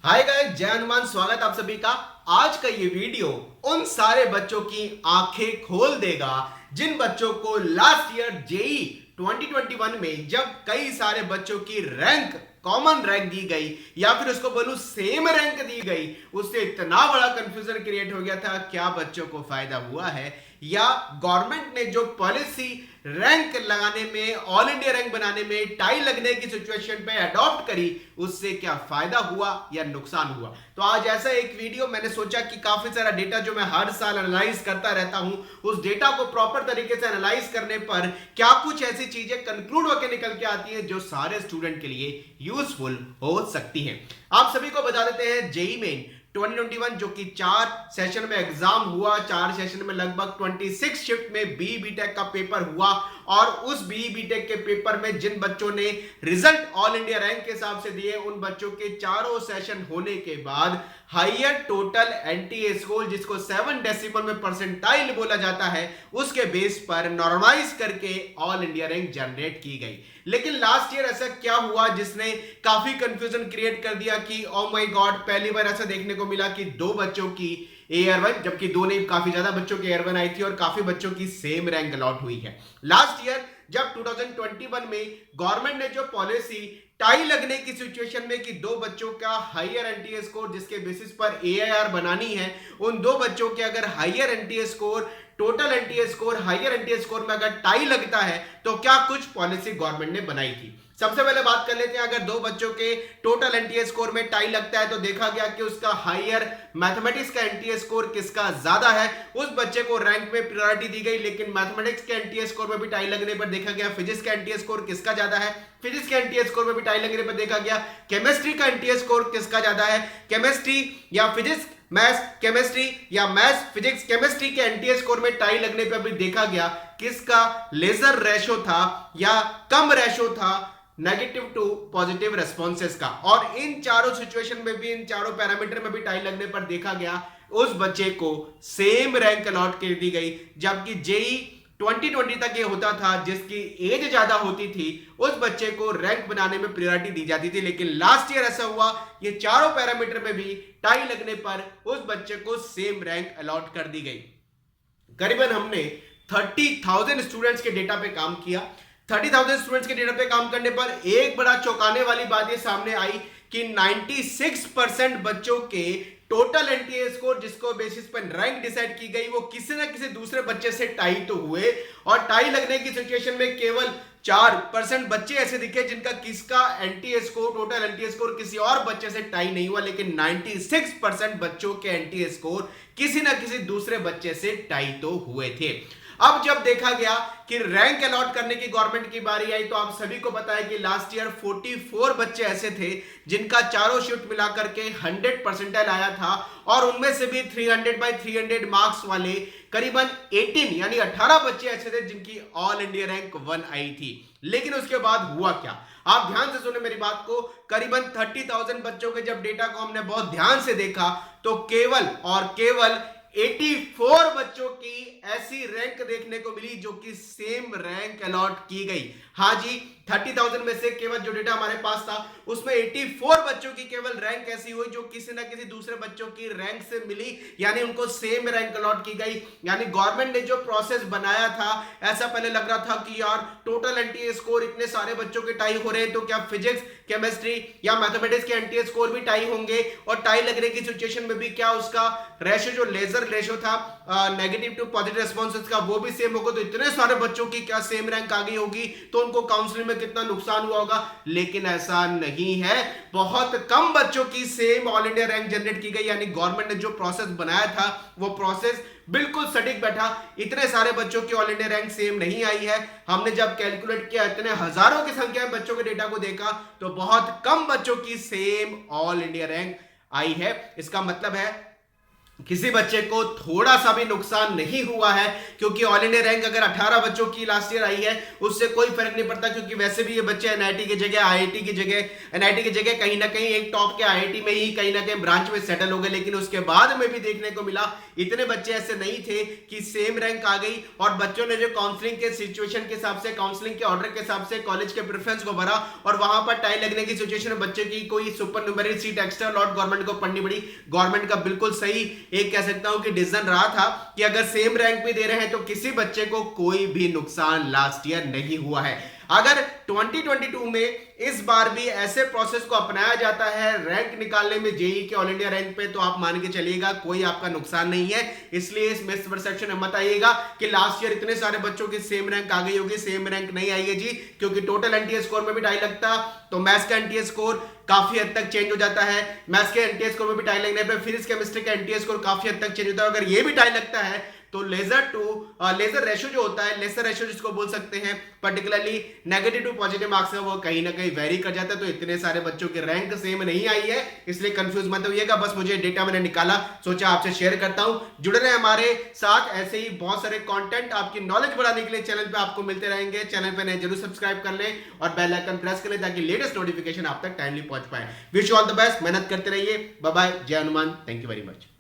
Hi guys, जय हनुमान। स्वागत आप सभी का। आज का ये वीडियो उन सारे बच्चों की आंखें खोल देगा जिन बच्चों को लास्ट ईयर जेई 2021 में जब कई सारे बच्चों की रैंक कॉमन रैंक दी गई या फिर उसको बोलूं सेम रैंक दी गई, उससे इतना बड़ा कंफ्यूजन क्रिएट हो गया था। क्या बच्चों को फायदा हुआ है या गवर्नमेंट ने जो पॉलिसी रैंक लगाने में, ऑल इंडिया रैंक बनाने में टाई लगने की सिचुएशन पे अडॉप्ट करी, उससे क्या फायदा हुआ या नुकसान हुआ। तो आज ऐसा एक वीडियो मैंने सोचा कि काफी सारा डेटा जो मैं हर साल एनालाइज करता रहता हूं, उस डेटा को प्रॉपर तरीके से एनालाइज करने पर क्या कुछ ऐसी चीजें कंक्लूड होकर निकल के आती है जो सारे स्टूडेंट के लिए यूजफुल हो सकती हैं। आप सभी को बता देते हैं, जेई मेन 2021 जो कि 4 सेशन में एग्जाम हुआ, 4 सेशन में लगभग 26 शिफ्ट में बी बीटेक का पेपर हुआ और उस बी बीटेक के पेपर में जिन बच्चों ने रिजल्ट ऑल इंडिया रैंक के हिसाब से दिए, उन बच्चों के चारों सेशन होने के बाद हायर टोटल एनटीए स्कोर, जिसको 7 डेसिमल में परसेंटाइल बोला जाता है, उसके बेस पर नॉर्मलाइज करके ऑल इंडिया रैंक जनरेट की गई। लेकिन लास्ट ईयर ऐसा क्या हुआ जिसने काफी कंफ्यूजन क्रिएट कर दिया कि ओ माय गॉड, पहली बार ऐसा देखने को मिला कि 2 बच्चों की AR1, जबकि 2 नहीं काफी ज्यादा बच्चों की AR1 आई थी और काफी बच्चों की सेम रैंक अलॉट हुई है। लास्ट ईयर जब 2021 में गवर्नमेंट ने जो पॉलिसी टाई लगने की सिचुएशन में कि 2 बच्चों का हायर एनटीए स्कोर जिसके बेसिस पर AIR बनानी है, उन 2 बच्चों के अगर higher NTA score, total NTA score, higher NTA score में अगर टाई लगता है तो क्या कुछ पॉलिसी गवर्नमेंट ने बनाई थी। सबसे पहले बात कर लेते हैं, अगर 2 बच्चों के टोटल एनटीए स्कोर में टाई लगता है तो देखा गया कि उसका हायर मैथमेटिक्स का एनटीए स्कोर किसका ज्यादा है, उस बच्चे को रैंक में प्रायोरिटी दी गई। लेकिन मैथमेटिक्स के एनटीए स्कोर में भी टाई लगने पर देखा गया फिजिक्स का एनटीए स्कोर किसका ज्यादा है, फिजिक्स के एनटीए स्कोर में भी टाई लगने पर देखा गया केमिस्ट्री का एनटीए स्कोर किसका ज्यादा है। केमिस्ट्री या फिजिक्स मैथ्स, केमिस्ट्री या मैथ्स फिजिक्स केमिस्ट्री के एनटीए स्कोर में टाई लगने पर भी देखा गया किसका लेजर रेशो था या कम रेशो था नेगेटिव टू पॉजिटिव रेस्पॉन्सेस का। और इन चारों सिचुएशन में भी, इन चारों पैरामीटर में भी टाई लगने पर देखा गया उस बच्चे को सेम रैंक अलॉट कर दी गई। जबकि जेई 2020 तक ये होता था, जिसकी एज ज्यादा होती थी उस बच्चे को रैंक बनाने में प्रायोरिटी दी जाती थी। लेकिन लास्ट ईयर ऐसा हुआ, ये चारों पैरामीटर में भी टाई लगने पर उस बच्चे को सेम रैंक अलॉट कर दी गई। करीबन हमने 30,000 स्टूडेंट्स के डेटा पे काम किया। 30,000 स्टूडेंट्स के डेटा पे काम करने पर एक बड़ा चौंकाने वाली बात ये सामने आई कि 96% बच्चों के टोटल एनटीए स्कोर, जिसको बेसिस पर रैंक डिसाइड की गई, वो किसी ना किसी दूसरे बच्चे से टाई तो हुए। और टाई लगने की सिचुएशन में केवल 4% बच्चे ऐसे दिखे जिनका किसका NTA score, total NTA score किसी और बच्चे से टाई नहीं हुआ। लेकिन 96% बच्चों के एनटीए स्कोर किसी ना किसी दूसरे बच्चे से टाई तो हुए थे। अब जब देखा गया कि रैंक अलॉट करने की गवर्नमेंट की बारी आई, तो आप सभी को पता है कि लास्ट ईयर 44 बच्चे ऐसे थे जिनका चारों शिफ्ट मिलाकर के 100 परसेंटाइल आया था और उनमें से भी 300/300 मार्क्स वाले करीबन 18 यानी 18 बच्चे ऐसे थे जिनकी ऑल इंडिया रैंक 1 आई थी। लेकिन उसके बाद हुआ क्या, आप ध्यान से सुने मेरी बात को। करीबन 30,000 बच्चों के जब डेटा को हमने बहुत ध्यान से देखा तो केवल और केवल 84 बच्चों की ऐसी रैंक देखने को मिली जो कि सेम रैंक अलॉट की गई। हाँ जी, 30,000 में से केवल जो डेटा हमारे पास था उसमें 84 बच्चों की केवल रैंक ऐसी हुई जो किसी ना किसी दूसरे बच्चों की रैंक से मिली, यानी उनको सेम रैंक अलॉट की गई। यानी गवर्नमेंट ने जो प्रोसेस बनाया था, ऐसा पहले लग रहा था कि यार टोटल एनटीए स्कोर इतने सारे बच्चों के टाई हो रहे हैं तो क्या फिजिक्स, केमिस्ट्री या मैथमेटिक्स के एनटीए स्कोर भी टाई होंगे, और टाई लगने की सिचुएशन में भी क्या उसका रेशो, जो लेजर रेशो था नेगेटिव टू पॉजिटिव रेस्पॉन्सेस का, वो भी सेम होगा। तो इतने सारे बच्चों की क्या सेम रैंक आ गई होगी, तो उनको काउंसलिंग में कितना नुकसान हुआ होगा। लेकिन ऐसा नहीं है, बहुत कम बच्चों की same all India rank generate की गई। यानी गवर्नमेंट ने जो प्रोसेस बनाया था वो प्रोसेस बिल्कुल सटीक बैठा। इतने सारे बच्चों की ऑल इंडिया रैंक सेम नहीं आई है। हमने जब कैलकुलेट किया, इतने हजारों की संख्या में बच्चों के डेटा को देखा तो बहुत कम बच्चों की सेम ऑल इंडिया रैंक आई है। इसका मतलब है किसी बच्चे को थोड़ा सा भी नुकसान नहीं हुआ है, क्योंकि ऑल इंडिया रैंक अगर 18 बच्चों की लास्ट ईयर आई है उससे कोई फर्क नहीं पड़ता, क्योंकि वैसे भी ये बच्चे एनआईटी की जगह आईआईटी की जगह एनआईटी की जगह कहीं ना कहीं एक टॉप के आईआईटी में ही कहीं ना कहीं ब्रांच में सेटल हो गए। लेकिन उसके बाद में भी देखने को मिला इतने बच्चे ऐसे नहीं थे कि सेम रैंक आ गई, और बच्चों ने जो काउंसलिंग के सिचुएशन के हिसाब से, काउंसलिंग के ऑर्डर के हिसाब से कॉलेज के प्रेफरेंस को भरा, और वहां पर टाई लगने की सिचुएशन में बच्चे की कोई super numeric seat extra lot government को पढ़नी पड़ी। गवर्नमेंट का बिल्कुल सही एक कह सकता हूं कि डिसीजन रहा था कि अगर सेम रैंक भी दे रहे हैं तो किसी बच्चे को कोई भी नुकसान लास्ट ईयर नहीं हुआ है। अगर 2022 में इस बार भी ऐसे प्रोसेस को अपनाया जाता है रैंक निकालने में जेई के ऑल इंडिया रैंक पे, तो आप मान के चलिएगा कोई आपका नुकसान नहीं है। इसलिए इस मिसपरसेप्शन में मत आइएगा कि लास्ट ईयर इतने सारे बच्चों की सेम रैंक आ गई होगी। सेम रैंक नहीं आई है जी, क्योंकि टोटल एनटीए स्कोर में भी टाई लगता तो मैथ्स का एनटीए स्कोर काफी हद तक चेंज हो जाता है। मैथ्स के एनटीए स्कोर में भी टाई लगने पर फिजिक्स केमिस्ट्री का एनटीए स्कोर काफी हद तक चेंज होता है। अगर ये भी टाई लगता है तो लेजर रेशो जो होता है, लेसर रेशो जिसको बोल सकते हैं, particularly negative to positive marks है, वो कहीं ना कहीं वेरी कर जाता है। तो इतने सारे बच्चों की रैंक सेम नहीं आई है, इसलिए कंफ्यूज मत होइएगा। बस मुझे डेटा मैंने निकाला, सोचा आपसे शेयर करता हूं। जुड़े रहे हमारे साथ, ऐसे ही बहुत सारे कंटेंट आपकी नॉलेज बढ़ाने के लिए चैनल पे आपको मिलते रहेंगे। चैनल पे नए जरूर सब्सक्राइब कर लें और बेल आइकन प्रेस कर लें ताकि लेटेस्ट नोटिफिकेशन आप तक टाइमली पहुंच पाए। Wish you all the best, मेहनत करते रहिए। बाय बाय, जय Hanuman, thank you very much.